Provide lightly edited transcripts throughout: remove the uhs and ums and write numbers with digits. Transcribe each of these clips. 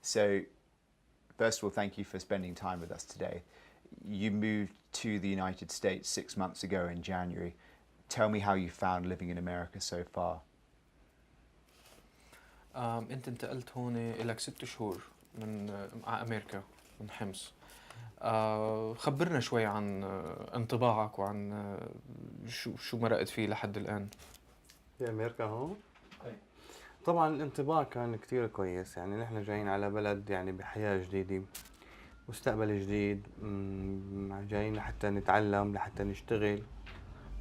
So, first of all, thank you for spending time with us today. You moved to the United States 6 months ago in January. Tell me how you found living in America so far. انت انتقلت هون لك 6 شهور من على امريكا من حمص. خبرنا شوي عن انطباعك وعن شو مرقت فيه لحد الآن. في أمريكا هون؟ أي. طبعا الانطباع كان كتير كويس، يعني نحن جايين على بلد يعني بحياة جديدة، مستقبل جديد، جايين لحتى نتعلم، لحتى نشتغل،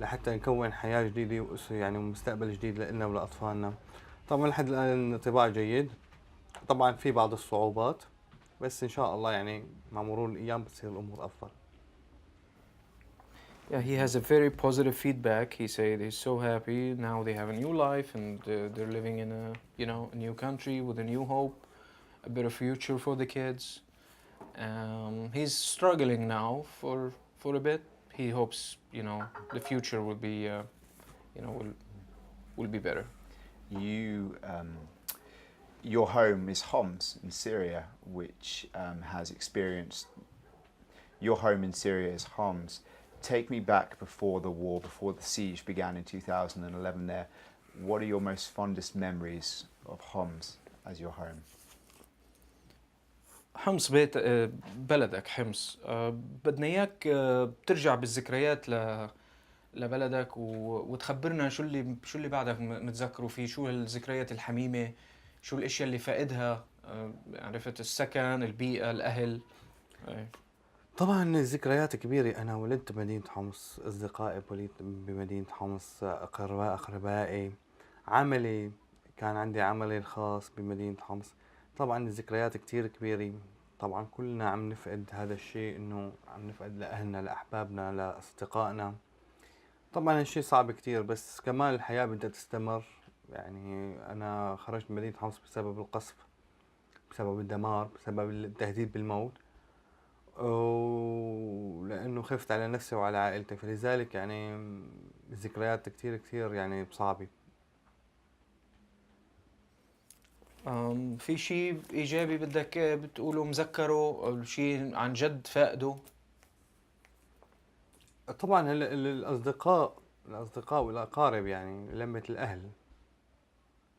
لحتى نكون حياة جديدة يعني مستقبل جديد لنا ولأطفالنا. طبعا لحد الآن الانطباع جيد. طبعا في بعض الصعوبات، بس إن شاء الله يعني مع مرور الأيام بتصير الأمور أفضل. Yeah, he has a very positive feedback. He said he's so happy now they have a new life and they're living in a new country with a new hope, a better future for the kids. He's struggling now for a bit. He hopes the future will be will be better. Your home is Homs in Syria, which has experienced. Your home in Syria is Homs. Take me back before the war, before the siege began in 2011 there. What are your most fondest memories of Homs as your home? حمص بيت بلدك حمص. بدنا اياك ترجع بالذكريات لبلدك وتخبرنا شو اللي بعدك متذكره فيه، شو الذكريات الحميمة، شو الاشياء اللي فائدها، عرفت، السكن، البيئة، الاهل. طبعا الذكريات كبيرة. أنا ولدت بمدينة حمص، أصدقائي ولدت بمدينة حمص، أقربائي، عملي كان عندي عملي الخاص بمدينة حمص. طبعا الذكريات كتير كبيرة. طبعا كلنا عم نفقد هذا الشيء، إنه عم نفقد لأهلنا، لأحبابنا، لأصدقائنا. طبعا هالشيء صعب كتير، بس كمان الحياة بدها تستمر. يعني أنا خرجت من مدينة حمص بسبب القصف، بسبب الدمار، بسبب التهديد بالموت، ولأنه خفت على نفسي وعلى عائلتي، فلذلك يعني الذكريات كتير كتير يعني صعبة. في شيء إيجابي بدك بتقوله مذكره أو شيء عن جد فائده؟ طبعا الأصدقاء والأقارب، يعني لمة الأهل،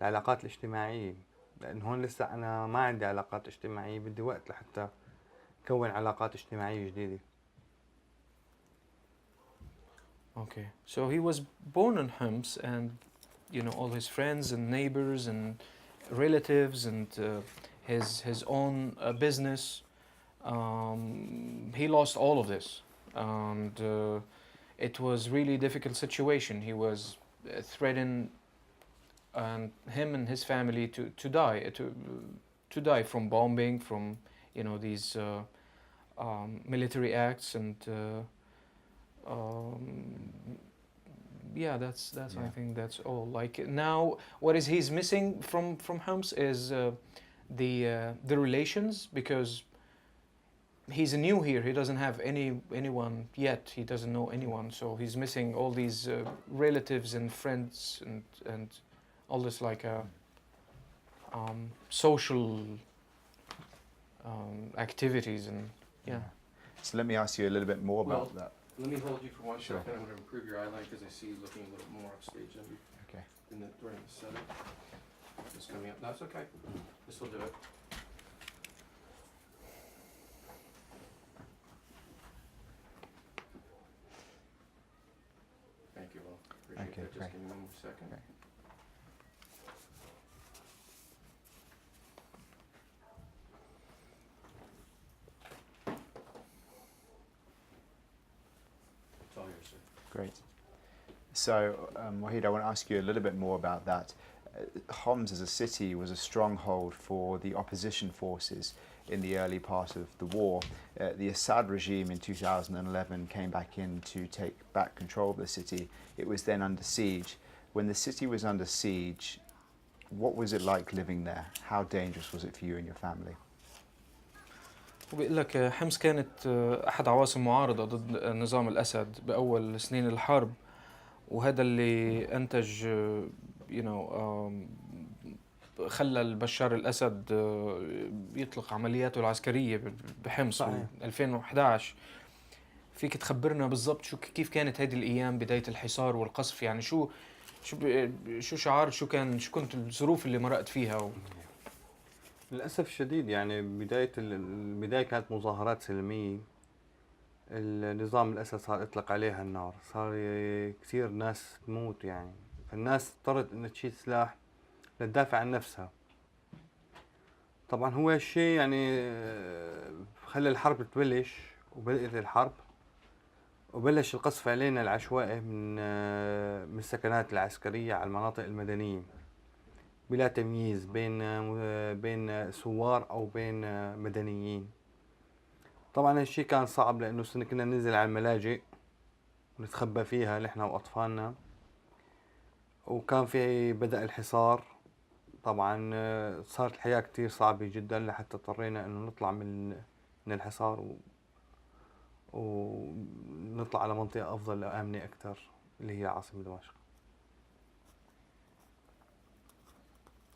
العلاقات الاجتماعية، لأن هون لسه أنا ما عندي علاقات اجتماعية، بدي وقت لحتى كون علاقات اجتماعية جديدة. Okay, so he was born in Homs, and all his friends and neighbors and relatives and his own business. He lost all of this, and it was really difficult situation. He was threatened, and him and his family to die from bombing, from these military acts, and yeah, that's Yeah. I think that's all. Like now, what is he's missing from Homs is the relations, because he's new here. He doesn't have anyone yet. He doesn't know anyone, so he's missing all these relatives and friends and all this like social activities and yeah. So let me ask you a little bit more about that. Let me hold you for one Sure. second. I'm going to improve your eye line because I see you looking a little more upstage than Okay. during the setup. It's coming up. That's okay. This will do it. Thank you all. Appreciate Okay, that. Just great. give me 1 more second. Okay. It's all yours, sir. Great. So, Waheed, I want to ask you a little bit more about that. Homs as a city was a stronghold for the opposition forces in the early part of the war. The Assad regime in 2011 came back in to take back control of the city. It was then under siege. When the city was under siege, what was it like living there? How dangerous was it for you and your family? وبيقول لك حمص كانت أحد عواصم معارضة ضد نظام الأسد بأول سنين الحرب، وهذا اللي أنتج خلى بشار الأسد يطلق عملياته العسكرية بحمص صحيح. 2011. فيك تخبرنا بالضبط كيف كانت هذه الأيام بداية الحصار والقصف؟ يعني شو شعار، شو كنت الظروف اللي مرقت فيها للأسف الشديد يعني البداية كانت مظاهرات سلمية. النظام للأسف صار يطلق عليها النار، صار كثير ناس تموت يعني، فالناس اضطرت انها تشيل سلاح لتدافع عن نفسها. طبعا هو الشيء يعني خلى الحرب تبلش، وبدأت الحرب وبلش القصف علينا العشوائي من السكنات العسكرية على المناطق المدنية بلا تمييز بين ثوار أو بين مدنيين. طبعا هالشي كان صعب لأنه كنا ننزل على الملاجئ ونتخبى فيها نحن وأطفالنا، وكان في بدأ الحصار. طبعا صارت الحياة كتير صعبة جدا لحتى اضطرينا انه نطلع من الحصار ونطلع على منطقة افضل آمنة اكثر اللي هي عاصمة دمشق.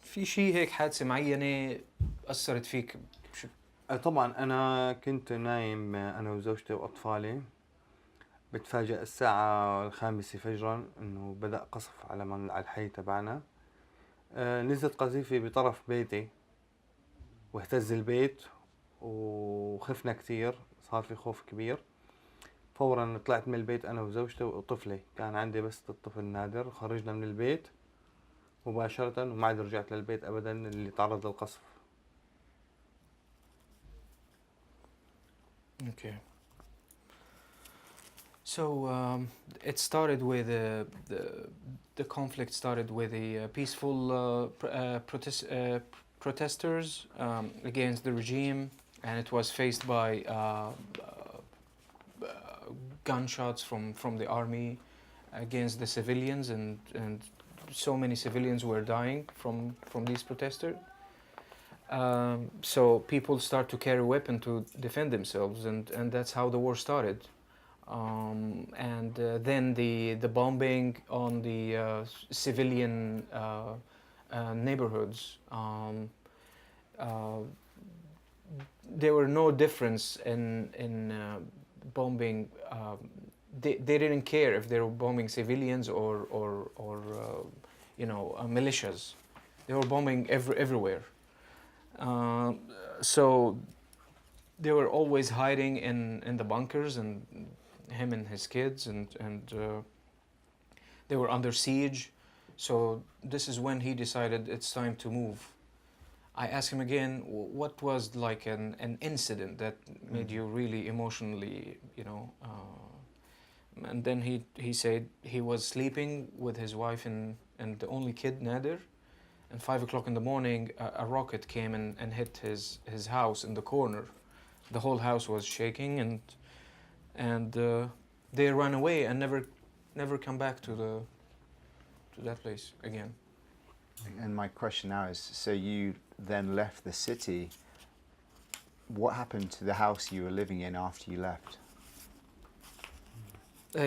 في شيء هيك حادثة معينة أثرت فيك؟ طبعا انا كنت نايم انا وزوجتي واطفالي، بتفاجأ الساعة 5 فجرا انه بدأ قصف على الحي تبعنا. نزلت قذيفة بطرف بيتي واهتز البيت وخفنا كثير، صار في خوف كبير. فورا طلعت من البيت انا وزوجتي وطفلي، كان عندي بس الطفل نادر. خرجنا من البيت مباشرة وما عاد رجعت للبيت ابدا اللي تعرض للقصف. Okay. So it started with the conflict started with the peaceful protesters against the regime, and it was faced by gunshots from the army against the civilians, and so many civilians were dying from these protesters. So people start to carry weapons to defend themselves, and that's how the war started. And then the bombing on the civilian neighborhoods. There were no difference in bombing. They didn't care if they were bombing civilians or militias. They were bombing everywhere. So they were always hiding in the bunkers, and him and his kids, and they were under siege. So this is when he decided it's time to move. I asked him again, what was like an incident that made you really emotionally, and then he said he was sleeping with his wife and the only kid, Nader, and 5 o'clock in the morning a rocket came and hit his house in the corner. The whole house was shaking, and they ran away and never come back to that place again. And my question now is, so you then left the city. What happened to the house you were living in after you left?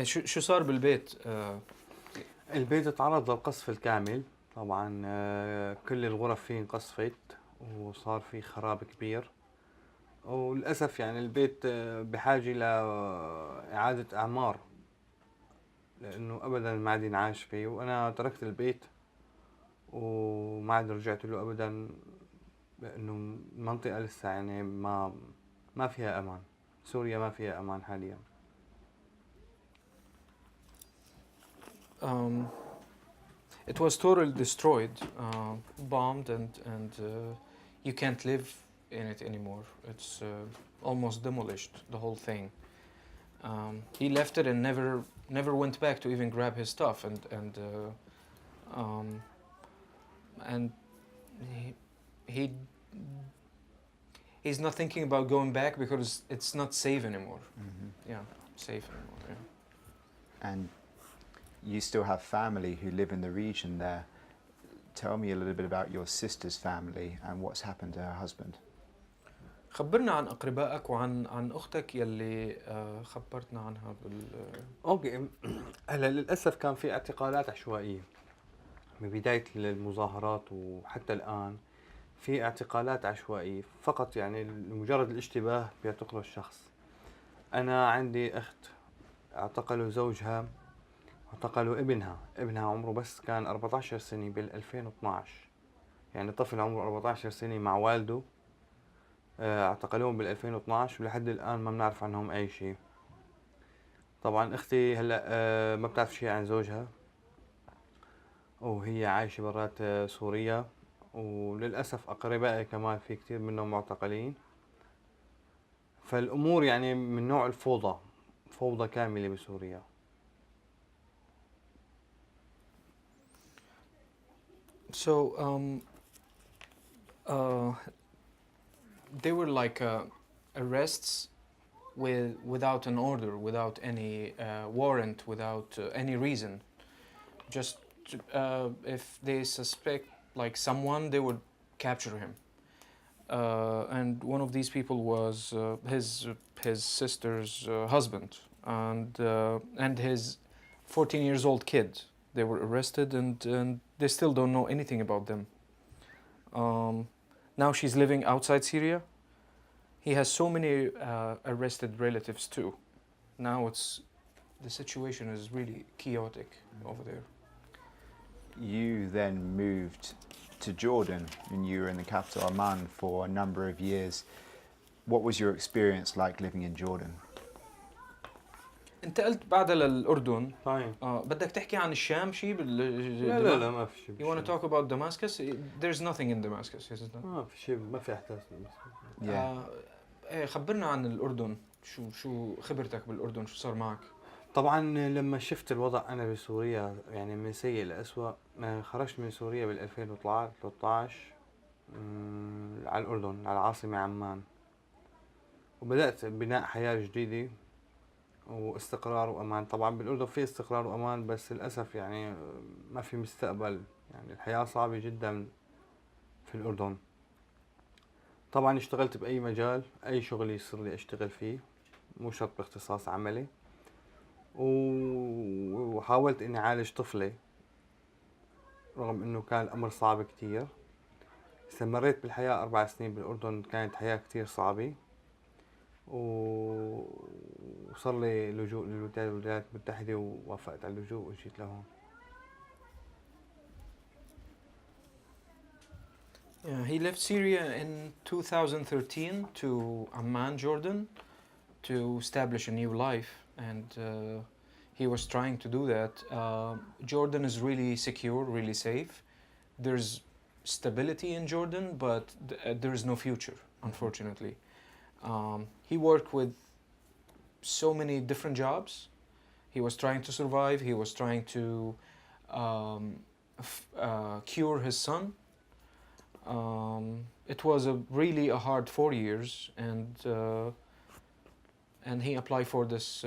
شو صار بالبيت؟ البيت تعرض للقصف الكامل طبعا. كل الغرف فيه انقصفت وصار في خراب كبير، وللأسف يعني البيت بحاجة لإعادة أعمار لأنه أبدا ما عاد ينعاش فيه. وأنا تركت البيت وما عاد رجعت له أبدا، لأنه المنطقة لسه يعني ما فيها أمان. سوريا ما فيها أمان حاليا. It was totally destroyed, bombed, and you can't live in it anymore. It's almost demolished, the whole thing. He left it and never went back to even grab his stuff, and he's not thinking about going back because it's not safe anymore. Mm-hmm. Yeah, safe anymore. Yeah. And you still have family who live in the region there. Tell me a little bit about your sister's family and what's happened to her husband. خبرنا عن أقربائك وعن أختك يلي خبرتنا عنها اوكي. هلا للاسف كان في اعتقالات عشوائيه، من بداية المظاهرات وحتى الآن في اعتقالات عشوائية فقط، يعني لمجرد الاشتباه بيعتقلوا الشخص. أنا عندي أخت اعتقلوا زوجها، اعتقلوا ابنها عمره بس كان 14 سنة بال 2012، يعني طفل عمره 14 سنة مع والده. اعتقلوهم بال 2012 ولحد الآن ما بنعرف عنهم أي شيء. طبعا أختي هلا ما بتعرف شيء عن زوجها، وهي عايشة برات سوريا، وللأسف أقربائي كمان في كثير منهم معتقلين. فالأمور يعني من نوع الفوضى، فوضى كاملة بسوريا. So uh, they were like arrests without an order, without any warrant, without any reason. Just if they suspect like someone, they would capture him. And one of these people was his sister's husband and his 14 years old kid. They were arrested and they still don't know anything about them. Now she's living outside Syria. He has so many arrested relatives too. Now the situation is really chaotic over there. You then moved to Jordan and you were in the capital Amman for a number of years. What was your experience like living in Jordan? انتقلت بعدها للأردن. طيب. بدك تحكي عن الشام شيء لا ما في شيء. You want to talk about Damascus? There's nothing in Damascus, isn't there? ما في شيء، ما في أحداث. ايه خبرنا عن الأردن. شو خبرتك بالأردن؟ شو صار معك؟ طبعا لما شفت الوضع أنا بسوريا يعني من سيء لأسوأ، خرجت من سوريا بال 2013 على الأردن، على العاصمة عمان، وبدأت بناء حياة جديدة واستقرار وأمان. طبعا بالأردن في استقرار وأمان بس للأسف يعني ما في مستقبل، يعني الحياة صعبة جدا في الأردن. طبعا اشتغلت بأي مجال، أي شغل يصير لي أشتغل فيه، مو شرط باختصاص عملي، وحاولت إني أعالج طفلي رغم إنه كان الأمر صعب كتير. استمريت بالحياة 4 سنين بالأردن، كانت حياة كتير صعبة، وصار لي لجوء للولايات المتحدة ووافقت على اللجوء وجيت لهون. Yeah, he left Syria in 2013 to Amman, Jordan, to establish a new life, and he was trying to do that. Jordan is really secure, really safe. There's stability in Jordan, but there is no future, unfortunately. He worked with so many different jobs. He was trying to survive. He was trying to cure his son. It was really a hard 4 years, and he applied for this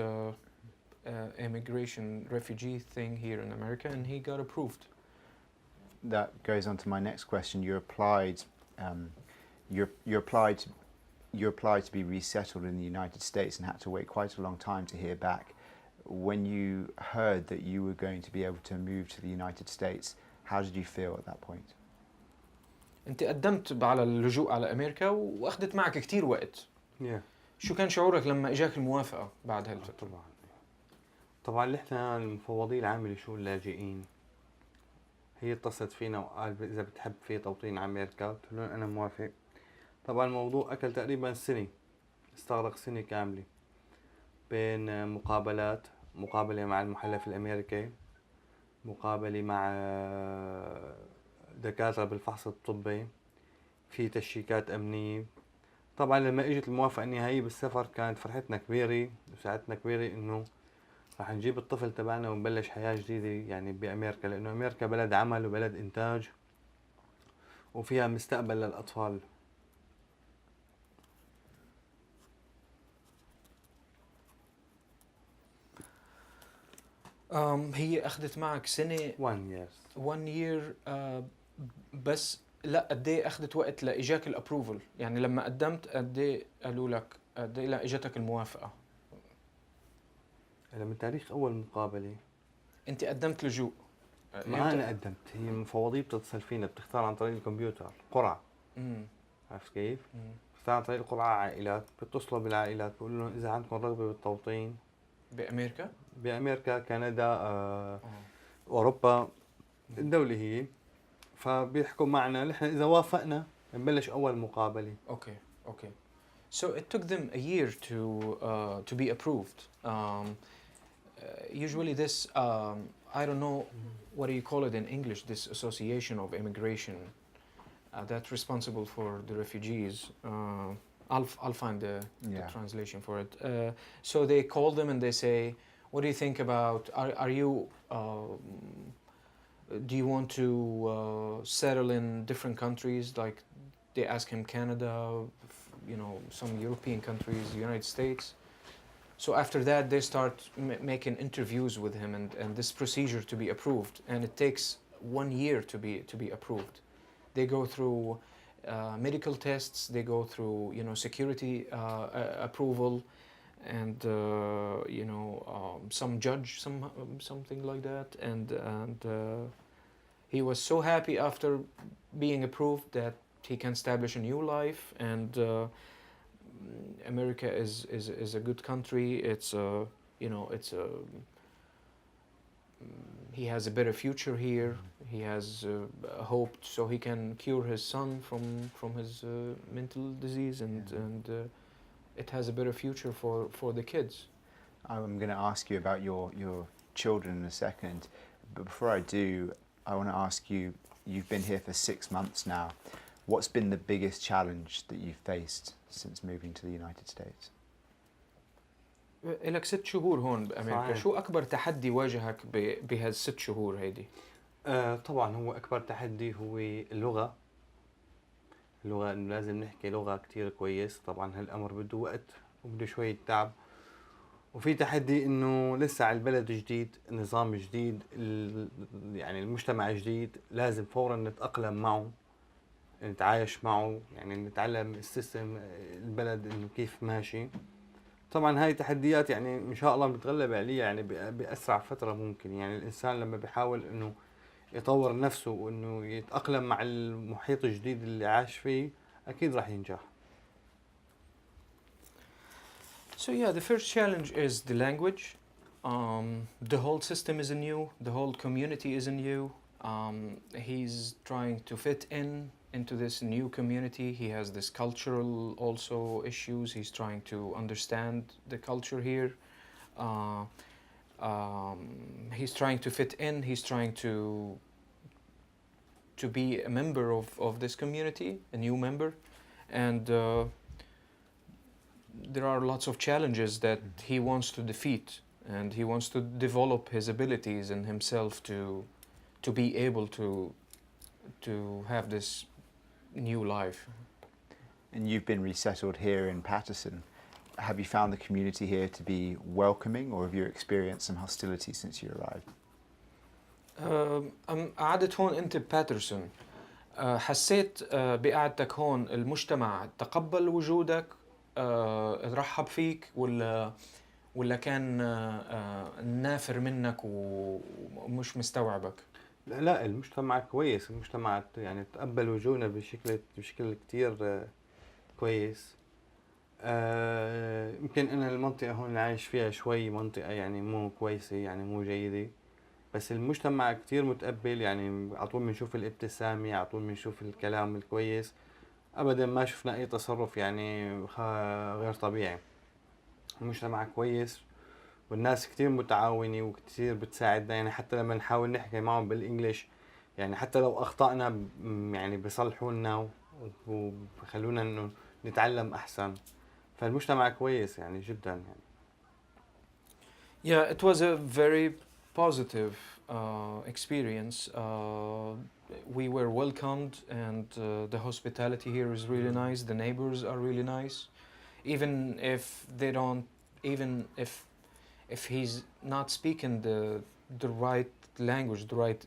immigration refugee thing here in America, and he got approved. That goes on to my next question. You applied to be resettled in the United States and had to wait quite a long time to hear back. When you heard that you were going to be able to move to the United States, how did you feel at that point? انت قدمت على اللجوء على امريكا واخذت معك كتير وقت. شو كان شعورك لما اجاك الموافقه بعد هالفتره؟ طبعا نحن المفوضيه العامه لشؤون اللاجئين هي اتصلت فينا وقال اذا بتحب في توطين على امريكا، قلت لهم انا موافق. طبعا الموضوع اكل تقريبا سنه، استغرق سنه كامله بين مقابله مع المحلف الامريكي، مقابله مع دكاتره بالفحص الطبي، في تشيكات امنيه. طبعا لما اجت الموافقه النهائيه بالسفر كانت فرحتنا كبيره وسعادتنا كبيره انه رح نجيب الطفل تبعنا ونبلش حياه جديده يعني بامريكا، لانه امريكا بلد عمل وبلد انتاج وفيها مستقبل للاطفال. هي اخذت معك سنه 1 year بس لا قد ايه اخذت وقت لاجاك الابروفل؟ يعني لما قدمت قد ايه قالوا لك، قد ايه لا اجتك الموافقه؟ من تاريخ اول مقابله انت قدمت لجوء ما انا قدمت، هي مفوضيه بتتصل فينا، بتختار عن طريق الكمبيوتر قرعه. مم. عرفت كيف؟ مم. بتختار عن طريق القرعه عائلات، بتصلوا بالعائلات بقول لهم اذا عندكم رغبه بالتوطين بأمريكا؟ بامريكا، كندا، آه. اوروبا، الدوله هي. فبيحكوا معنا نحن، اذا وافقنا بنبلش اول مقابله. Okay, okay. So it took them a year to be approved. Usually, this I don't know what do you call it in English. This association of immigration that's responsible for the refugees. I'll find the Yeah. translation for it. So they call them and they say, "What do you think about? Are you? Do you want to settle in different countries?" Like they ask him Canada, some European countries, United States. So after that, they start making interviews with him and this procedure to be approved, and it takes 1 year to be approved. They go through medical tests, they go through security approval, and some judge, something like that, and he was so happy after being approved that he can establish a new life, and America is a good country. It's he has a better future here. He has hope, so he can cure his son from his mental disease, and it has a better future for the kids. I'm going to ask you about your children in a second, but before I do, I want to ask you, you've been here for 6 months now. What's been the biggest challenge that you've faced since moving to the United States? إلك 6 شهور هون بأمريكا، صحيح. شو أكبر تحدي واجهك بهال6 شهور هيدي؟ طبعا هو اكبر تحدي هو اللغه. اللغه انه لازم نحكي لغه كتير كويس، طبعا هالامر بده وقت وبده شويه تعب. وفي تحدي انه لسه على البلد جديد، نظام جديد، يعني المجتمع جديد، لازم فورا نتاقلم معه، نتعايش معه، يعني نتعلم السيستم البلد انه كيف ماشي. طبعا هاي تحديات يعني ان شاء الله بنتغلب عليها يعني باسرع فتره ممكن. يعني الانسان لما بيحاول انه يطور نفسه وانه يتاقلم مع المحيط الجديد اللي عاش فيه اكيد راح ينجح. So yeah, the first challenge is the language. The whole system is new. The whole community is new. He's trying to fit into this new community. He has this cultural also issues. He's trying to understand the culture here. He's trying to fit in. He's trying to be a member of this community, a new member, and there are lots of challenges that he wants to defeat, and he wants to develop his abilities and himself to be able to have this new life. And you've been resettled here in Paterson. Have you found the community here to be welcoming, or have you experienced some hostility since you arrived? قعدت هون أنت بباترسون، حسيت بقعدتك هون المجتمع تقبل وجودك، رحب فيك، ولا كان نافر منك ومش مستوعبك؟ لا المجتمع كويس، المجتمع يعني تقبل وجودنا بشكل كتير كويس. يمكن انا المنطقة هون اللي عايش فيها شوي منطقة يعني مو كويسة، يعني مو جيدة، بس المجتمع كتير متقبل. يعني على طول بنشوف الابتسامة، على طول بنشوف الكلام الكويس، ابدا ما شفنا اي تصرف يعني غير طبيعي. المجتمع كويس والناس كتير متعاونة وكتير بتساعدنا. يعني حتى لما نحاول نحكي معهم بالإنجليش، يعني حتى لو أخطأنا يعني بيصلحوا لنا وبخلونا إنه نتعلم أحسن. فالمجتمع كويس يعني جدا يعني. Yeah, it was a very positive experience. We were welcomed, and the hospitality here is really nice. The neighbors are really nice, even if they don't, even if he's not speaking the right language, the right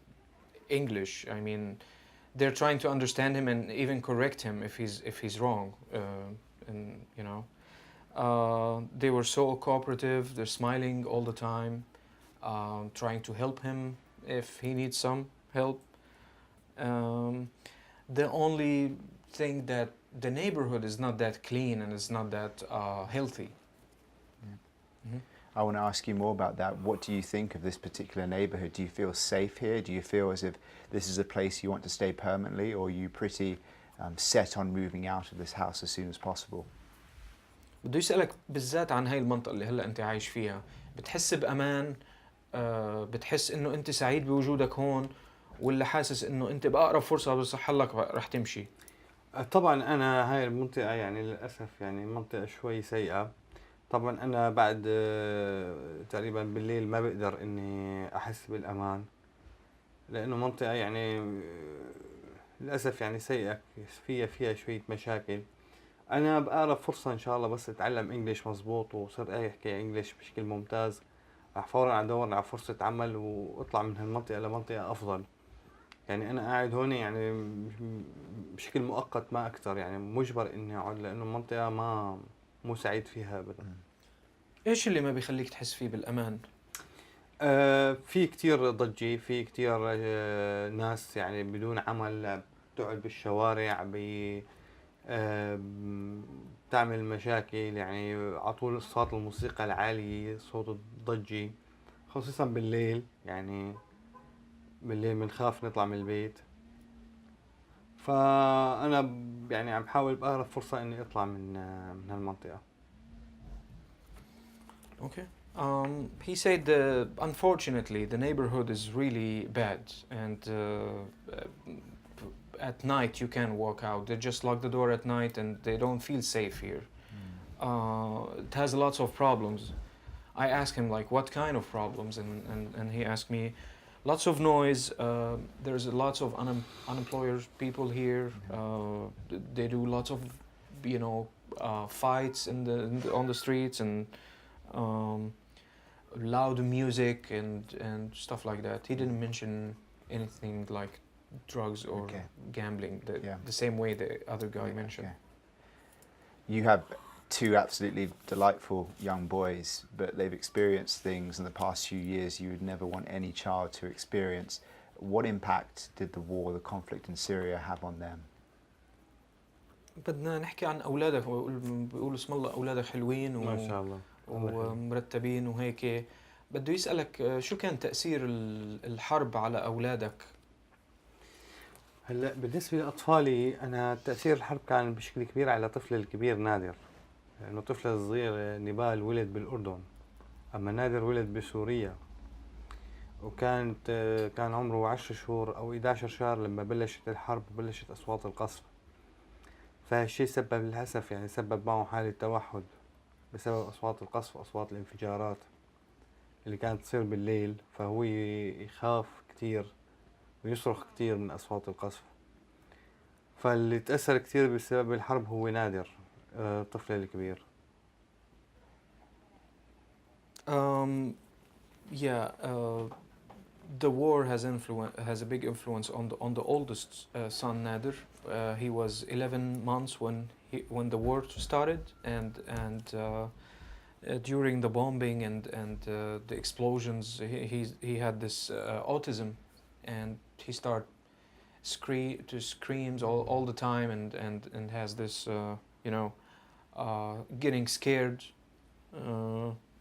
English. I mean, they're trying to understand him and even correct him if he's wrong. And they were so cooperative. They're smiling all the time, trying to help him if he needs some help. Um, the only thing that the neighborhood is not that clean and it's not that healthy. Mhm. I want to ask you more about that. What do you think of this particular neighborhood? Do you feel safe here? Do you feel as if this is a place you want to stay permanently, or are you pretty set on moving out of this house as soon as possible? بده يسألك بالذات عن هاي المنطقة اللي هلا أنت عايش فيها، بتحس بأمان؟ بتحس إنه أنت سعيد بوجودك هون، ولا حاسس إنه أنت بأقرب فرصة بصح لك رح تمشي؟ طبعا انا هاي المنطقة يعني للاسف يعني منطقة شوي سيئة. طبعا انا بعد تقريبا بالليل ما بقدر اني احس بالامان، لانه منطقة يعني للاسف يعني سيئة، فيها شوية مشاكل. انا بقرب فرصة ان شاء الله بس اتعلم انجليش مزبوط وصرت احكي انجليش بشكل ممتاز، راح فورا ادور على فرصة عمل واطلع من هالمنطقة لمنطقة افضل. يعني انا قاعد هون يعني بشكل مؤقت ما اكثر، يعني مجبر اني اقعد لانه المنطقة ما مو سعيد فيها ابدا. إيش اللي ما بيخليك تحس فيه بالأمان؟ في كتير ضجة، في كتير ناس يعني بدون عمل بتقعد بالشوارع آه بتعمل مشاكل، يعني على طول صوت الموسيقى العالية، صوت الضجة، خصوصا بالليل. يعني بالليل بنخاف نطلع من البيت. فأنا يعني عم بحاول بأقرب فرصة إني أطلع من هالمنطقة. Okay. He said, unfortunately, the neighborhood is really bad, and at night you can't walk out. They just lock the door at night, and they don't feel safe here. It has lots of problems. I asked him like, what kind of problems, and he asked me, lots of noise. There's lots of unemployed people here. They do lots of, fights on the streets and. Um, Loud music and stuff like that. He didn't mention anything like drugs or Okay. gambling Yeah. the same way the other guy mentioned. Okay. You have two absolutely delightful young boys, but they've experienced things in the past few years you would never want any child to experience. What impact did the war, the conflict in Syria have on them? بدنا نحكي عن أولادك، بيقولوا اسم الله أولادك حلوين ما شاء الله. ومرتبين وهيك. بده يسألك شو كان تأثير الحرب على أولادك؟ هلا بالنسبة لأطفالي أنا تأثير الحرب كان بشكل كبير على طفلي الكبير نادر، لأنه طفلي الصغير نبال ولد بالأردن، أما نادر ولد بسوريا، كان عمره 10 شهور أو 11 شهر لما بلشت الحرب وبلشت أصوات القصف. فهالشي سبب للأسف يعني سبب معه حالة توحد بسبب أصوات القصف وأصوات الانفجارات اللي كانت تصير بالليل، فهو يخاف كتير ويصرخ كتير من أصوات القصف. فاللي تأثر كتير بسبب الحرب هو نادر طفلي الكبير. Yeah, the war has a big influence on the oldest son Nader. He was 11 months when the war started, and during the bombing and the explosions, he had this autism, and he started screams all the time, and has this getting scared.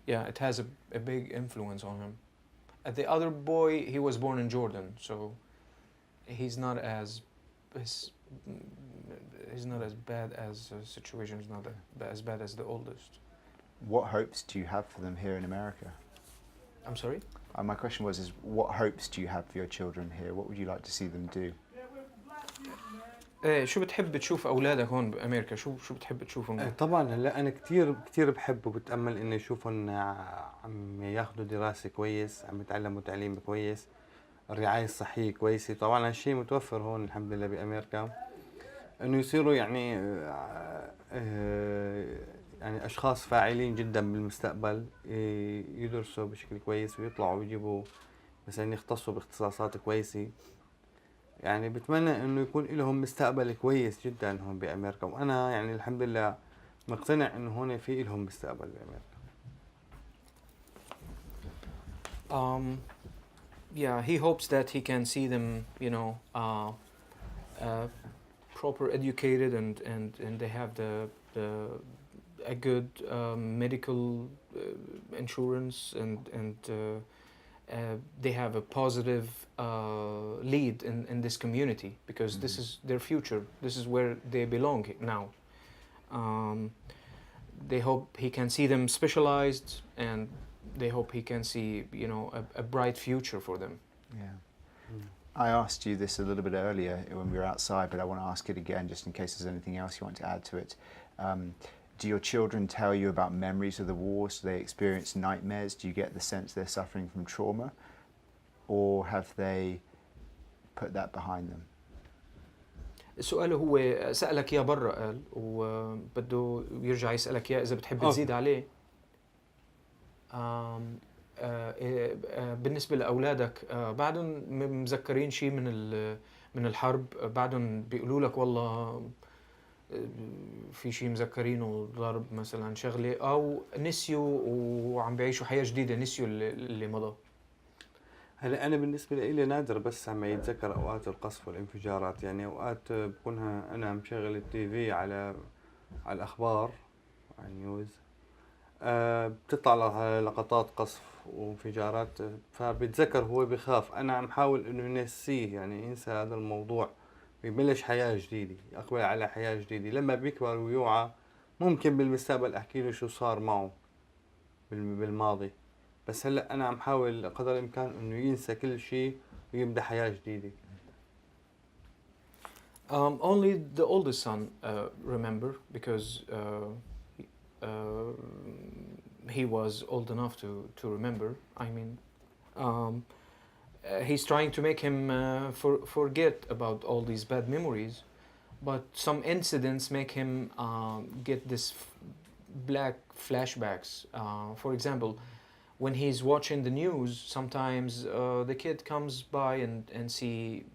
Yeah, it has a big influence on him. The other boy, he was born in Jordan, so he's not as bad as the situation is not as bad as the oldest. What hopes do you have for them here in America? I'm sorry? My question was, what hopes do you have for your children here? What would you like to see them do? شو بتحب تشوف أولادك هون بأمريكا؟ شو بتحب تشوفهم؟ طبعا هلا أنا كتير بحب وبتأمل إني أشوفهم عم ياخذوا دراسة كويس، عم يتعلموا تعليم كويس، الرعاية الصحية كويسة. طبعا هالشيء متوفر هون الحمد لله بأمريكا، إنه يصيروا يعني يعني أشخاص فاعلين جدا بالمستقبل، يدرسوا بشكل كويس ويطلعوا ويجيبوا مثلا يختصوا باختصاصات كويسة. يعني بتمنى انه يكون لهم مستقبل كويس جدا هون بامريكا، وانا يعني الحمد لله مقتنع انه هون في لهم مستقبل بامريكا. yeah, he hopes that he can see them, proper educated and they have the a good medical insurance and they have a positive lead in this community because this is their future. This is where they belong now. Um, they hope he can see them specialized and they hope he can see, a bright future for them. Yeah. I asked you this a little bit earlier when we were outside, but I want to ask it again just in case there's anything else you want to add to it. Do your children tell you about memories of the wars? Do they experience nightmares? Do you get the sense they're suffering from trauma? Or have they put that behind them? السؤال هو سألك إياه برا قال وبده يرجع يسألك إياه إذا بتحب تزيد عليه. بالنسبة لأولادك بعدهم مذكرين شيء من الحرب بعدهم بيقولوا لك والله في شيء مذكرينه ضرب مثلا شغلة أو نسيوا وعم بيعيشوا حياة جديدة نسيوا اللي مضى. هلا انا بالنسبه لي نادر بس عم يتذكر اوقات القصف والانفجارات، يعني اوقات بكونها انا مشغل التي في على الاخبار على النيوز، بتطلع لقطات قصف وانفجارات، فبتذكر هو بخاف. انا عم حاول انه ينسيه، يعني ينسى هذا الموضوع ويبلش حياة جديدة، يقبل على حياة جديدة. لما بيكبر ويوعى ممكن بالمستقبل احكي له شو صار معه بالماضي، بس هلا انا عم حاول قدر الامكان انه ينسى كل شيء ويبدا حياة جديدة. Only the oldest son remember because he was old enough to remember. I mean, he's trying to make him forget about all these bad memories, but some incidents make him get this black flashbacks. For example, when he's watching the news, sometimes the kid comes by and see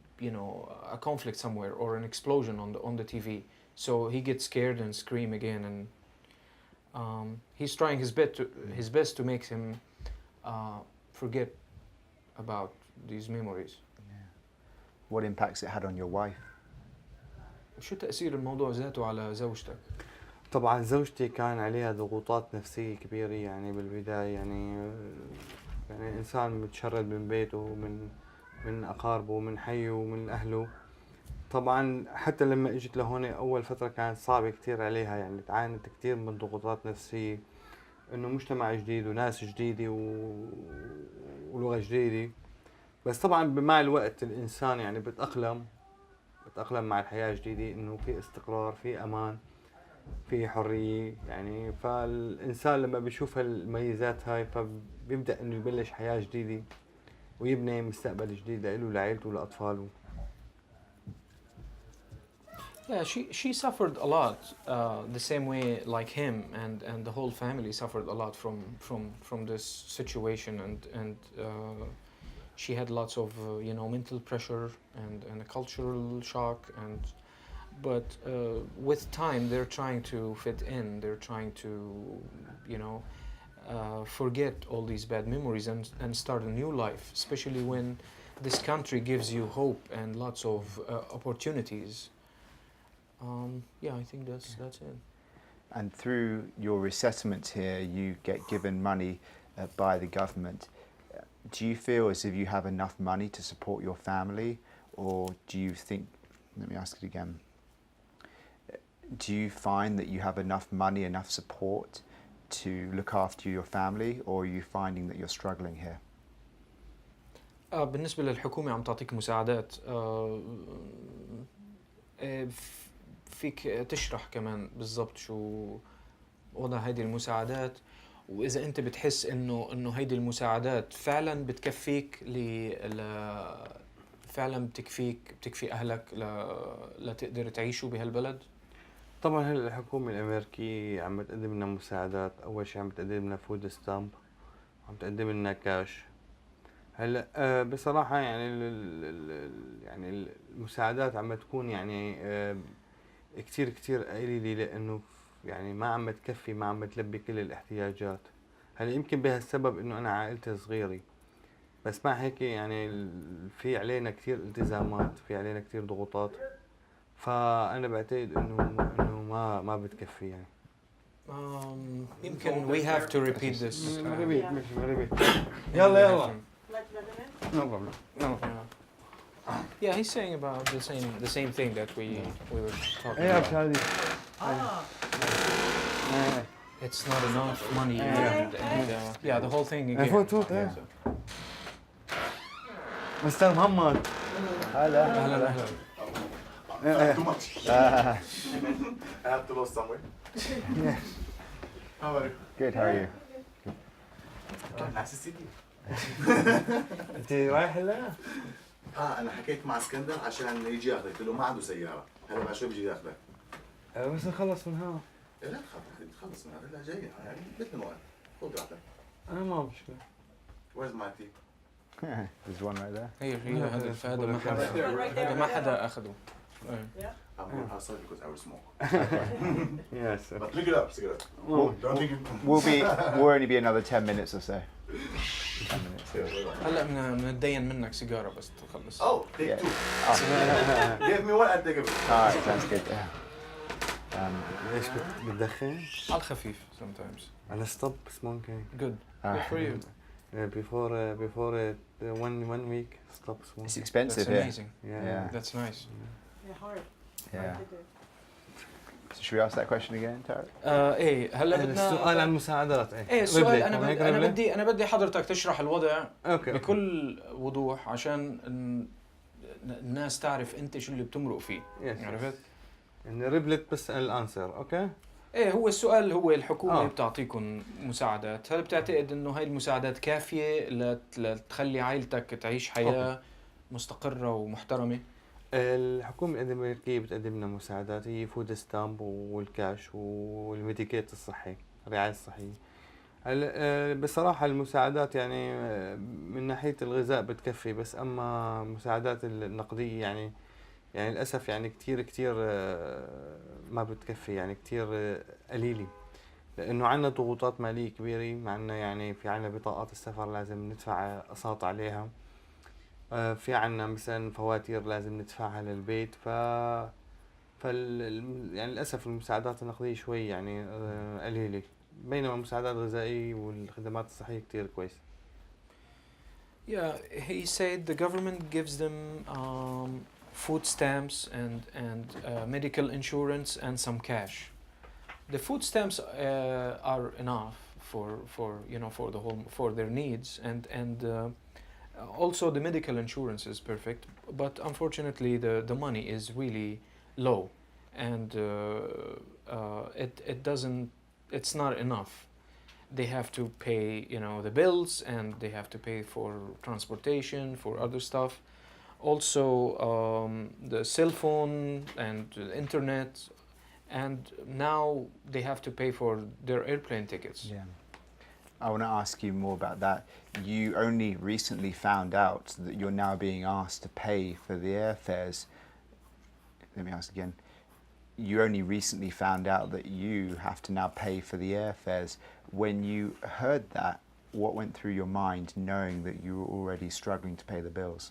a conflict somewhere or an explosion on the TV, so he gets scared and scream again, and he's trying his best to make him forget about these memories. Yeah. What impacts it had on your wife? شو تأثير الموضوع ذاته على زوجتك؟ طبعا زوجتي كان عليها ضغوطات نفسية كبيرة، يعني بالبداية يعني إنسان متشرد من بيته من أقاربه ومن حيه ومن أهله. طبعا حتى لما اجت لهون أول فترة كانت صعبة كتير عليها، يعني تعانت كتير من ضغوطات نفسية، إنه مجتمع جديد وناس جديدة ولغة جديدة. بس طبعا مع الوقت الإنسان يعني بتأقلم مع الحياة الجديدة، إنه في استقرار، في أمان، في حرية. يعني فالإنسان لما بيشوف الميزات هاي فبيبدأ إنه يبلش حياة جديدة ويبني مستقبل جديد له ولعائلته ولأطفاله. Yeah, she suffered a lot, the same way like him, and the whole family suffered a lot from this situation, and she had lots of mental pressure and a cultural shock, but with time they're trying to fit in, they're trying to forget all these bad memories and start a new life, especially when this country gives you hope and lots of opportunities. Yeah, I think that's it. And through your resettlement here, you get given money by the government. Do you feel as if you have enough money to support your family, or do you think, let me ask it again, do you find that you have enough money, enough support to look after your family, or are you finding that you're struggling here? بالنسبة للحكومة عم تعطيك مساعدات، فيك تشرح كمان بالضبط شو وضع هذه المساعدات، وإذا أنت بتحس إنه هيدي المساعدات فعلاً بتكفيك فعلاً بتكفي أهلك لتقدر تعيشوا بهالبلد؟ طبعا هلا الحكومة الأمريكية عم تقدم لنا مساعدات. أول شيء عم تقدم لنا فود ستامب، عم تقدم لنا كاش. هلا بصراحة يعني يعني المساعدات عم تكون يعني كتير قليلة، لأنه يعني ما عم تكفي، ما عم تلبي كل الاحتياجات. هلا يمكن بهالسبب إنه أنا عائلتي صغيرة، بس مع هيك يعني في علينا كثير التزامات، في علينا كثير ضغوطات، فأنا بعتقد إنه ما بتكفي يعني. يمكن we have to repeat this. مغربي ماشي مغربي. We يلا have يلا. to- No problem. Yeah, he's saying about the same thing that we were talking إيه about. هذه. It's not enough money, and yeah, the whole thing again. فوت فوت. مستر محمد. هلا. أهلاً. Too much. I have to lose somewhere. How are you? Good, how are you? Nice to see you. أنت رايح هلا؟ انا حكيت مع اسكندر عشان يجي ياخذك، قلت له ما عنده سياره، هلا بعد شوي بيجي ياخذك. بس نخلص من هون. لا تخلص من هذا، لا جاي يعني مثل ما قال، خذ راحتك. أنا ما مشكلة. Where's my tea? There's one right there. هي هذا ما حدا أخذه. I'm going outside because I will smoke. Yes. But drink it up, cigarette. Don't drink it. We'll only be another 10 minutes or so. 10 minutes. Yeah. هلا بنتدين منك سيجارة بس تخلص. Oh, take Yeah. two. Oh. Give me one and take a bit. All right, sounds good. Yeah. ليش بتدخن؟ على الخفيف sometimes. أنا stop smoking. Good. Good for you. Before one week stop It's smoking. expensive That's here. amazing. Yeah. That's nice. Yeah. So should we ask that question again, Tarek? ايه هلا بدنا السؤال عن المساعدات. ايه السؤال ريبلي. انا هيك انا ريبلي؟ بدي انا بدي حضرتك تشرح الوضع اوكي. بكل وضوح عشان الناس تعرف انت شو اللي بتمرق فيه. Yes, عرفت؟ إن ريبلت بس الانسر، اوكي؟ ايه هو السؤال هو الحكومة آه. بتعطيكم مساعدات، هل بتعتقد انه هاي المساعدات كافية لتخلي عائلتك تعيش حياة مستقرة ومحترمة؟ الحكومة الأمريكية بتقدم لنا مساعدات، هي فود ستامب والكاش والميديكيت الصحي، الرعاية الصحية. بصراحة المساعدات يعني من ناحية الغذاء بتكفي، بس أما المساعدات النقدية يعني للأسف يعني كتير ما بتكفي، يعني كتير قليلة، لأنه عنا ضغوطات مالية كبيرة، عنا يعني في عنا بطاقات السفر لازم ندفع أقساط عليها، في عنا مثلا فواتير لازم ندفعها للبيت، يعني للأسف المساعدات النقدية شوي يعني قليلة، بينما المساعدات الغذائية والخدمات الصحية كتير كويسة. Yeah, he said the government gives them food stamps and medical insurance and some cash. The food stamps are enough for you know for their needs, and also the medical insurance is perfect, but unfortunately the money is really low, and it's not enough. They have to pay, you know, the bills, and they have to pay for transportation, for other stuff. Also, the cell phone and the internet, and now they have to pay for their airplane tickets. Yeah. I want to ask you more about that. You only recently found out that you're now being asked to pay for the airfares. Let me ask again. You only recently found out that you have to now pay for the airfares. When you heard that, what went through your mind knowing that you were already struggling to pay the bills?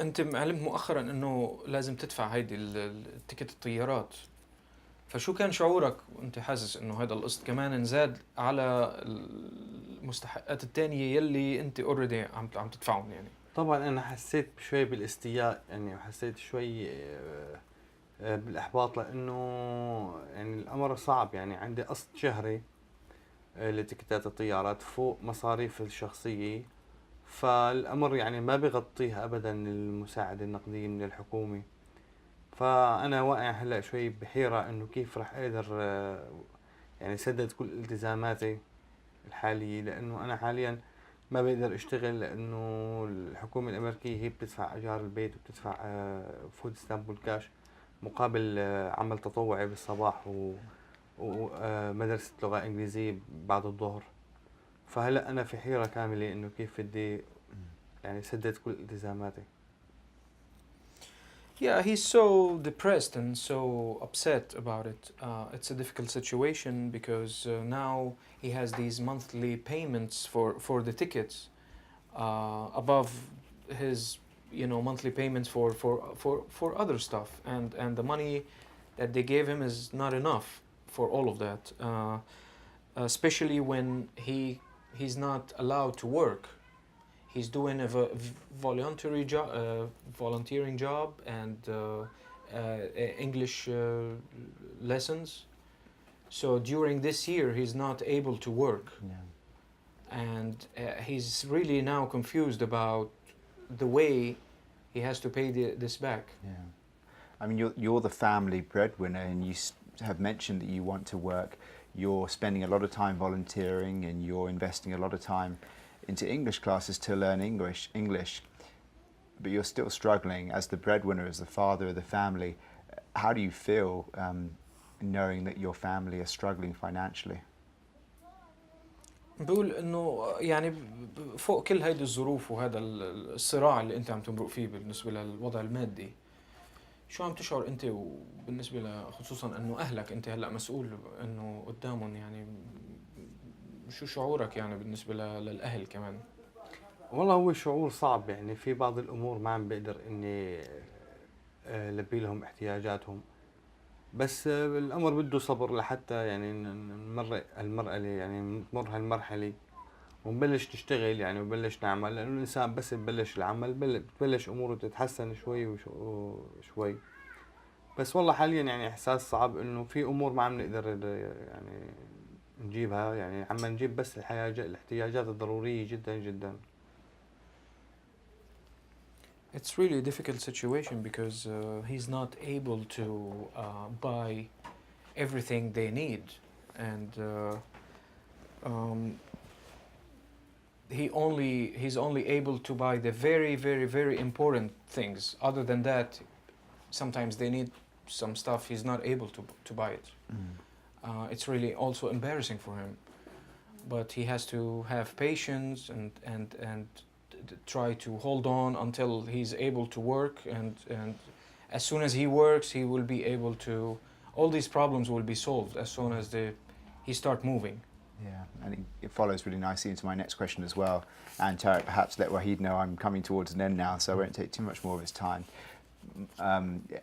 انت علمت مؤخرا انه لازم تدفع هيدي التيكت الطيارات، فشو كان شعورك وانت حاسس انه هذا القسط كمان انزاد على المستحقات الثانيه يلي انت اوريدي عم تدفعهم يعني؟ طبعا أنا حسيت شوي بالاستياء يعني، وحسيت شوي بالإحباط، لأنه يعني الأمر صعب، يعني عندي قسط شهري لتيكتات الطيارات فوق مصاريف الشخصية، فالأمر يعني ما بيغطيها أبدا المساعدة النقدية من الحكومة، فأنا واقع هلأ شوي بحيرة إنه كيف رح أقدر يعني سدد كل التزاماتي الحالية، لأنه أنا حاليا ما بقدر أشتغل، لأنه الحكومة الأمريكية هي بتدفع أجار البيت وبتدفع فود ستامب والكاش مقابل عمل تطوعي بالصباح ومدرسة لغة إنجليزية بعد الظهر، فهلأ أنا في حيرة كاملة إنه كيف بدي يعني سدد كل التزاماتي. Yeah, he's so depressed and so upset about it. It's a difficult situation because now he has these monthly payments for the tickets, above his monthly payments for other stuff, and the money that they gave him is not enough for all of that, especially when he's not allowed to work. He's doing a volunteering job and English lessons. So during this year, he's not able to work, and he's really now confused about the way he has to pay this back. Yeah. I mean, you're the family breadwinner, and you have mentioned that you want to work. You're spending a lot of time volunteering, and you're investing a lot of time into English classes to learn English. But you're still struggling as the breadwinner, as the father of the family. How do you feel knowing that your family are struggling financially? بقول انه يعني فوق كل هيدي الظروف وهذا الصراع اللي انت عم تمرق فيه بالنسبه للوضع المادي، شو عم تشعر انت وبالنسبه خصوصا انه اهلك انت هلا مسؤول انه قدامهم، يعني شو شعورك يعني بالنسبه للاهل كمان؟ والله هو شعور صعب، يعني في بعض الامور ما عم بقدر اني لبي لهم احتياجاتهم، بس الامر بده صبر لحتى يعني نمر هالمرحله، يعني نمر هالمرحله ونبلش نشتغل يعني ونبلش نعمل، لانه الانسان بس يبلش العمل بتبلش اموره تتحسن شوي وشوي. بس والله حاليا يعني احساس صعب انه في امور ما عم نقدر يعني نجيبها، يعني عم نجيب بس الاحتياجات الضروريه جدا جدا. It's really a difficult situation because he's not able to buy everything they need, and he's only able to buy the very, very, very important things. Other than that, sometimes they need some stuff, he's not able to buy it. It's really also embarrassing for him, but he has to have patience and try to hold on until he's able to work, and as soon as he works he will be able to, all these problems will be solved as soon as he start moving. Yeah, and it follows really nicely into my next question as well. And Tarek, perhaps let Waheed know I'm coming towards an end now, so I won't take too much more of his time.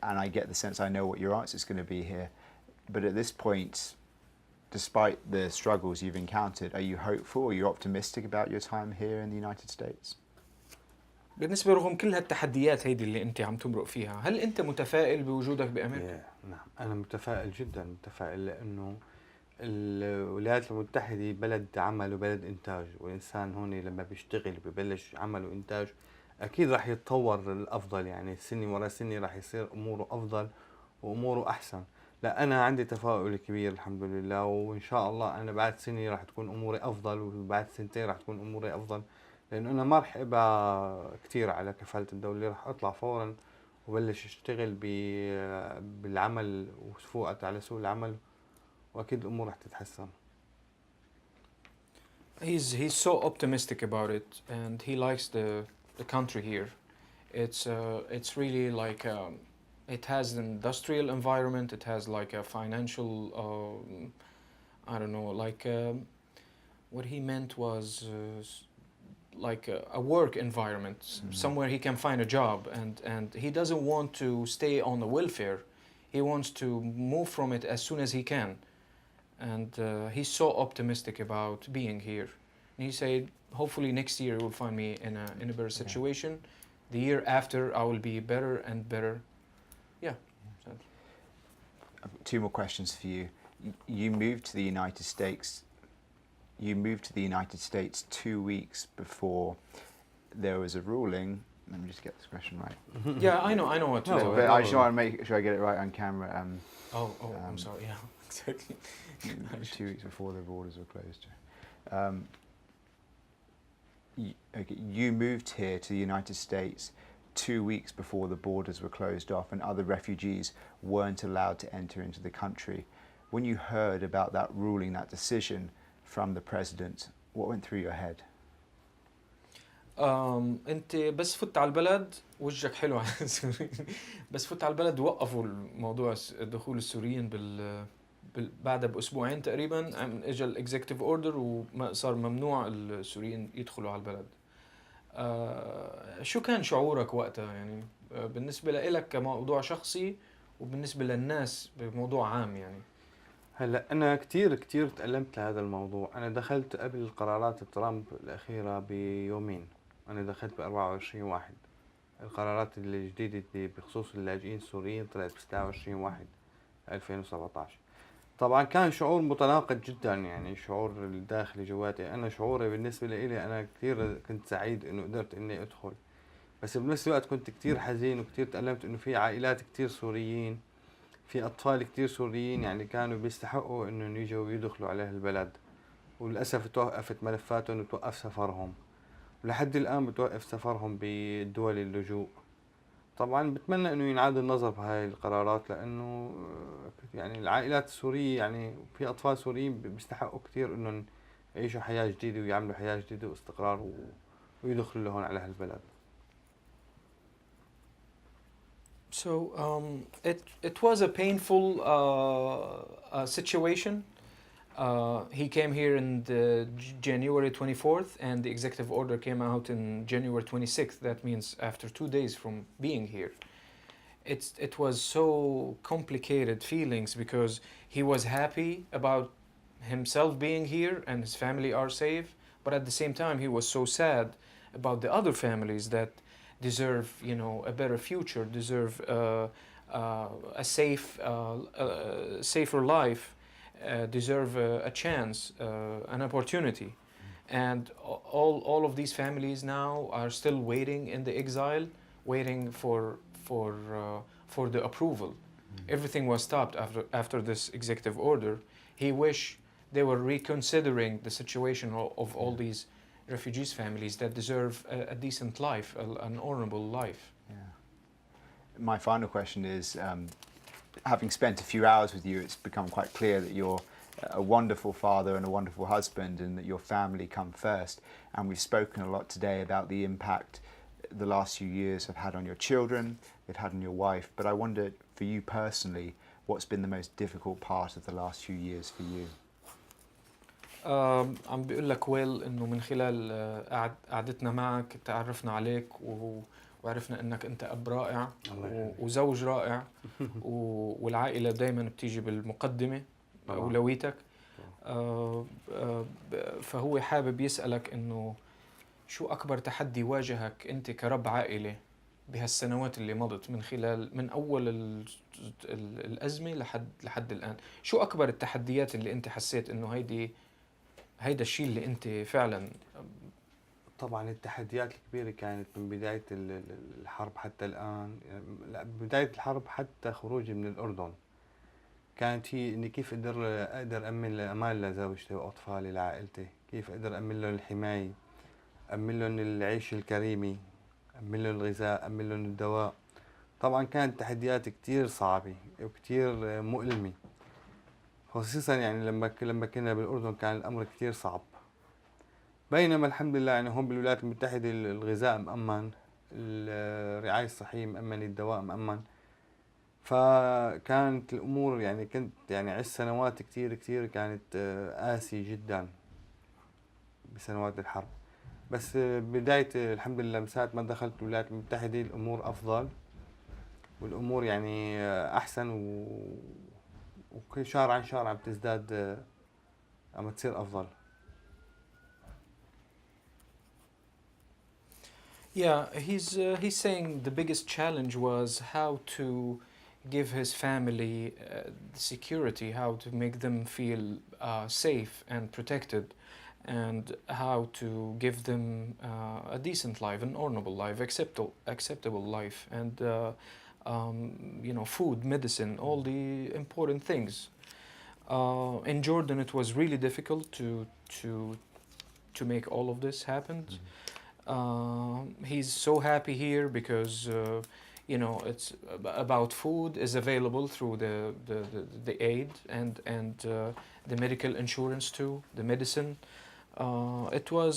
And I get the sense I know what your answer is going to be here. But at this point, despite the struggles you've encountered, are you hopeful, are you optimistic about your time here in the United States? بالنسبة رغم كل هالتحديات هيدي اللي أنت عم تمرق فيها، هل أنت متفائل بوجودك بأمريكا؟ نعم، أنا متفائل جدا، متفائل، لأنه الولايات المتحدة بلد عمل وبلد إنتاج، والإنسان هون لما بيشتغل ببلش عمل وإنتاج أكيد راح يتطور الأفضل، يعني سنة ورا سنة راح يصير أموره أفضل وأموره أحسن. لا، أنا عندي تفاؤل كبير الحمد لله، وإن شاء الله أنا بعد سنة راح تكون أموري أفضل، وبعد سنتين راح تكون أموري أفضل، لأنه أنا ما راح أبقى كتير على كفالة الدولة، راح أطلع فورا وبلش أشتغل بالعمل وفوقت على سوق العمل، وأكيد الأمور راح تتحسن. He's so optimistic about it, and he likes the country here. It's really like it has an industrial environment. It has like a financial I don't know, like what he meant was like a work environment, somewhere he can find a job, and he doesn't want to stay on the welfare. He wants to move from it as soon as he can, and he's so optimistic about being here. And he said, hopefully next year he will find me in a better situation. The year after I will be better and better. Yeah. I've got two more questions for you. You moved to the United States. You moved to the United States 2 weeks before there was a ruling. Let me just get this question right. Yeah, I know what to do. But I just want to make sure I get it right on camera. I'm sorry. Yeah, exactly. 2 weeks before the borders were closed. You moved here to the United States 2 weeks before the borders were closed off and other refugees weren't allowed to enter into the country. When you heard about that ruling, that decision from the president, what went through your head? انت بس فت على البلد وجهك حلو على السوريين، بس فت على البلد وقفوا الموضوع دخول السوريين بعدها باسبوعين تقريبا اجى الاكزيكتيف اوردر وصار ممنوع السوريين يدخلوا على البلد. شو كان شعورك وقتها يعني بالنسبة لإلك كموضوع شخصي وبالنسبة للناس بموضوع عام يعني؟ هلا انا كثير تألمت لهذا الموضوع. انا دخلت قبل قرارات ترامب الاخيره بيومين، انا دخلت ب 24 واحد. القرارات الجديده اللي بخصوص اللاجئين السوريين طلعت ب 26 واحد 2017. طبعا كان شعور متناقض جدا، يعني شعور الداخلي جواتي. انا شعوري بالنسبه لي انا كثير كنت سعيد انه قدرت اني ادخل، بس بنفس الوقت كنت كثير حزين وكثير تألمت انه في عائلات كثير سوريين، في اطفال كثير سوريين يعني كانوا بيستحقوا انهم يجوا ويدخلوا على البلد، وللاسف توقفت ملفاتهم وتوقف سفرهم، ولحد الان بتوقف سفرهم بدول اللجوء. طبعا بتمنى انه ينعاد النظر بهاي القرارات، لانه يعني العائلات السورية يعني في اطفال سوريين بيستحقوا كثير انهم يعيشوا حياة جديدة ويعملوا حياة جديدة واستقرار ويدخلوا لهون على هالبلد. So it was a painful situation. He came here in the January 24th, and the executive order came out in January 26th. That means after 2 days from being here. It was so complicated feelings because he was happy about himself being here and his family are safe, but at the same time he was so sad about the other families that deserve, you know, a better future, deserve a safer life, deserve a chance, an opportunity. And all of these families now are still waiting in the exile, waiting for the approval. Everything was stopped after this executive order. He wished they were reconsidering the situation of all these refugees families that deserve a decent life, an honorable life. Yeah. My final question is, having spent a few hours with you, it's become quite clear that you're a wonderful father and a wonderful husband, and that your family come first. And we've spoken a lot today about the impact the last few years have had on your children, it had on your wife. But I wondered, for you personally, what's been the most difficult part of the last few years for you? عم بيقول لك ويل انه من خلال قعدتنا معك تعرفنا عليك وعرفنا انك انت اب رائع وزوج رائع والعائله دائما بتيجي بالمقدمه اولويتك. فهو حابب يسالك انه شو اكبر تحدي واجهك انت كرب عائله بهالسنوات اللي مضت من اول الازمه لحد الان. شو اكبر التحديات اللي انت حسيت انه هيدا الشيء اللي انت فعلا؟ طبعا التحديات الكبيرة كانت من بداية الحرب حتى الآن. لا، بداية الحرب حتى خروجي من الأردن كانت هي إني كيف أقدر أمن الأمان لزوجتي وأطفالي لعائلتي، كيف أقدر أمن لهم الحماية، أمن لهم العيش الكريمة، أمن لهم الغذاء، أمن لهم الدواء. طبعا كانت تحديات كتير صعبة وكتير مؤلمة، خصوصا يعني لما كنا بالأردن كان الأمر كتير صعب. بينما الحمد لله يعني هون بالولايات المتحدة الغذاء مأمن، الرعاية الصحية مأمنة، الدواء مأمن. فكانت الأمور يعني كنت يعني عشت سنوات كتير كانت قاسية جدا بسنوات الحرب. بس بداية الحمد لله من ساعة ما دخلت الولايات المتحدة الأمور أفضل، والأمور يعني أحسن وكل شهر عن شهر عم تزداد، عم تصير أفضل. Yeah, he's saying the biggest challenge was how to give his family security, how to make them feel safe and protected, and how to give them a decent life, an honorable life, acceptable life, and you know, food, medicine, all the important things. In Jordan, it was really difficult to make all of this happen. He's so happy here because you know, it's about food is available through the aid and the medical insurance too, the medicine. It was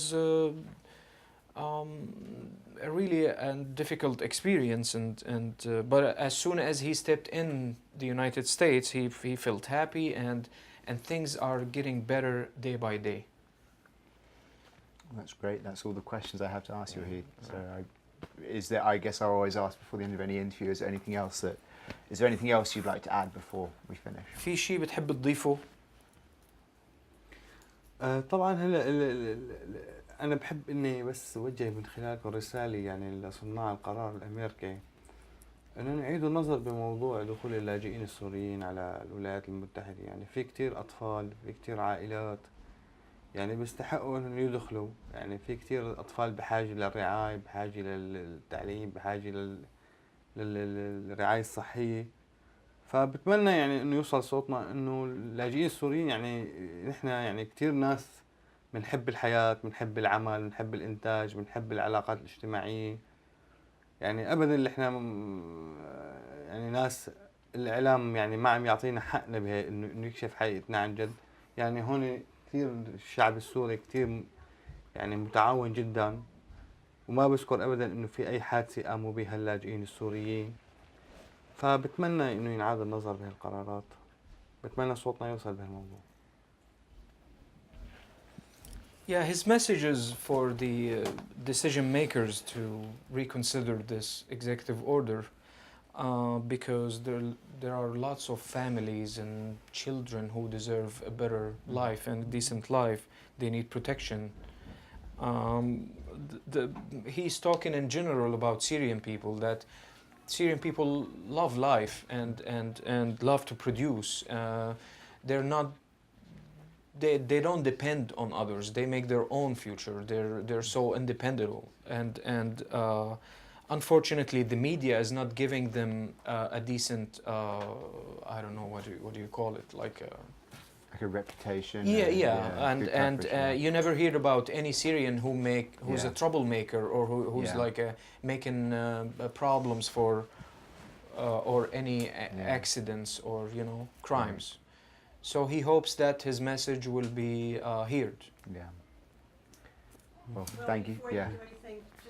really a difficult experience, and but as soon as he stepped in the United States, he felt happy, and things are getting better day by day. That's great. That's all the questions I have to ask you, Waheed. So, I guess I always ask before the end of any interview, is there anything else you'd like to add before we finish? في شيء بتحب تضيفه؟ طبعا هلا انا بحب اني بس اوجه من خلالكم رساله يعني لصناع القرار الامريكي انه نعيدوا النظر بموضوع دخول اللاجئين السوريين على الولايات المتحده. يعني في كتير اطفال، في كتير عائلات يعني بيستحقوا انهم يدخلوا. يعني في كتير اطفال بحاجه للرعايه، بحاجه للتعليم، بحاجه للرعايه الصحيه. فبتمنى يعني انه يوصل صوتنا انه اللاجئين السوريين، يعني نحن يعني كثير ناس بنحب الحياة، بنحب العمل، بنحب الانتاج، بنحب العلاقات الاجتماعية. يعني ابدا اللي احنا يعني ناس الاعلام يعني ما عم يعطينا حقنا بهي انه يكشف حقيقتنا عن جد. يعني هون كثير الشعب السوري كثير يعني متعاون جدا، وما بذكر ابدا انه في اي حادثة قاموا بها اللاجئين السوريين. فبتمنى انه ينعاد النظر بهالقرارات، بتمنى صوتنا يوصل بهالموضوع. Yeah, his messages for the decision makers to reconsider this executive order, because there are lots of families and children who deserve a better life and a decent life. They need protection. He's talking in general about Syrian people, that Syrian people love life and love to produce. They're not. They don't depend on others. They make their own future. They're so independent, and unfortunately, the media is not giving them a decent. I don't know what do you call it, like a reputation. Yeah. Good And coverage, yeah. you never hear about any Syrian who's Yeah. a troublemaker or who's Yeah. like making problems for or any accidents or crimes. So he hopes that his message will be heard. Yeah. Well, thank you. Before you Yeah. do anything,